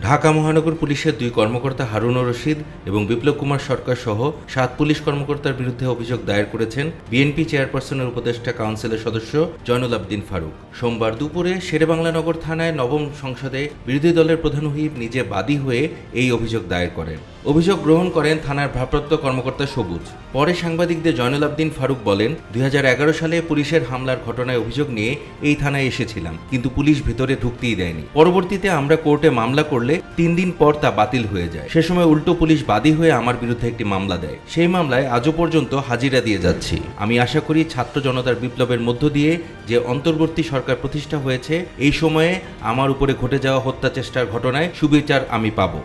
ঢাকা মহানগর পুলিশের 2 কর্মকর্তা হারুনুর রশিদ এবং বিপ্লব কুমার সরকার সহ 7 পুলিশ কর্মকর্তার বিরুদ্ধে অভিযোগ দায়ের করেছেন বিএনপি চেয়ারপারসনের উপদেষ্টা কাউন্সিলের সদস্য জয়নুল আবদিন ফারুক। সোমবার দুপুরে শেরেবাংলা নগর থানায় নবম সংসদে বিরোধী দলের প্রধান হুইপ নিজে বাদী হয়ে এই অভিযোগ দায়ের করেন। অভিযোগ গ্রহণ করেন থানার ভারপ্রাপ্ত কর্মকর্তা সবুজ। পরে সাংবাদিকদের জয়নুল আবদিন ফারুক বলেন, 2011 সালে পুলিশের হামলার ঘটনায় অভিযোগ নিয়ে এই থানায় এসেছিলাম, কিন্তু পুলিশ ভেতরে ঢুকতেই দেয়নি। পরবর্তীতে আমরা কোর্টে মামলা করলে 3 দিন পর তা বাতিল হয়ে যায়। সে সময় উল্টো পুলিশ বাদী হয়ে আমার বিরুদ্ধে একটি মামলা দেয়। সেই মামলায় আজও পর্যন্ত হাজিরা দিয়ে যাচ্ছি। আমি আশা করি ছাত্র জনতার বিপ্লবের মধ্য দিয়ে যে অন্তর্বর্তী সরকার প্রতিষ্ঠা হয়েছে, এই সময়ে আমার উপরে ঘটে যাওয়া হত্যা চেষ্টার ঘটনায় সুবিচার আমি পাবো।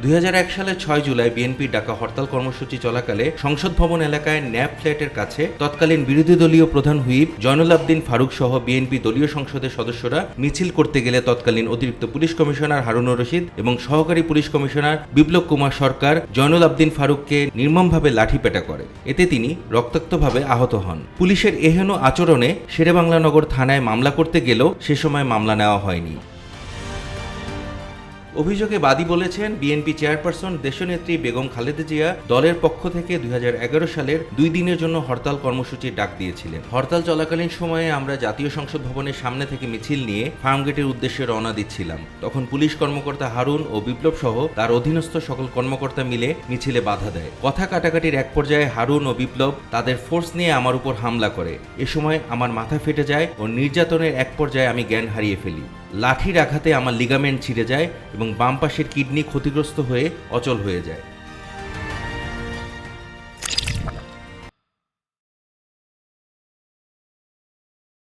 2001 সালের 6 জুলাই বিএনপির ডাকা হরতাল কর্মসূচি চলাকালে সংসদ ভবন এলাকায় ন্যাপ ফ্ল্যাটের কাছে তৎকালীন বিরোধী দলীয় প্রধান হুইপ জয়নুল আবদিন ফারুক সহ বিএনপি দলীয় সংসদের সদস্যরা মিছিল করতে গেলে তৎকালীন অতিরিক্ত পুলিশ কমিশনার হারুনুর রশিদ এবং সহকারী পুলিশ কমিশনার বিপ্লব কুমার সরকার জয়নুল আবদিন ফারুককে নির্মমভাবে লাঠিপেটা করে। এতে তিনি রক্তাক্তভাবে আহত হন। পুলিশের এহেন আচরণে শেরেবাংলা নগর থানায় মামলা করতে গেলেও সে সময় মামলা নেওয়া হয়নি। অভিযোগে বাদী বলেছেন, বিএনপি চেয়ারপারসন দেশনেত্রী বেগম খালেদা জিয়া দলের পক্ষ থেকে 2011 সালের 2 দিনের জন্য হরতাল কর্মসূচির ডাক দিয়েছিলেন। হরতাল চলাকালীন সময়ে আমরা জাতীয় সংসদ ভবনের সামনে থেকে মিছিল নিয়ে ফার্মগেটের উদ্দেশ্যে রওনা দিচ্ছিলাম। তখন পুলিশ কর্মকর্তা হারুন ও বিপ্লব সহ তার অধীনস্থ সকল কর্মকর্তা মিলে মিছিলে বাধা দেয়। কথা কাটাকাটির এক পর্যায়ে হারুন ও বিপ্লব তাদের ফোর্স নিয়ে আমার উপর হামলা করে। এ সময় আমার মাথা ফেটে যায় ও নির্যাতনের এক পর্যায়ে আমি জ্ঞান হারিয়ে ফেলি। লাঠির আঘাতে আমার লিগামেন্ট ছিঁড়ে যায় এবং বাম পাশের কিডনি ক্ষতিগ্রস্ত হয়ে অচল হয়ে যায়।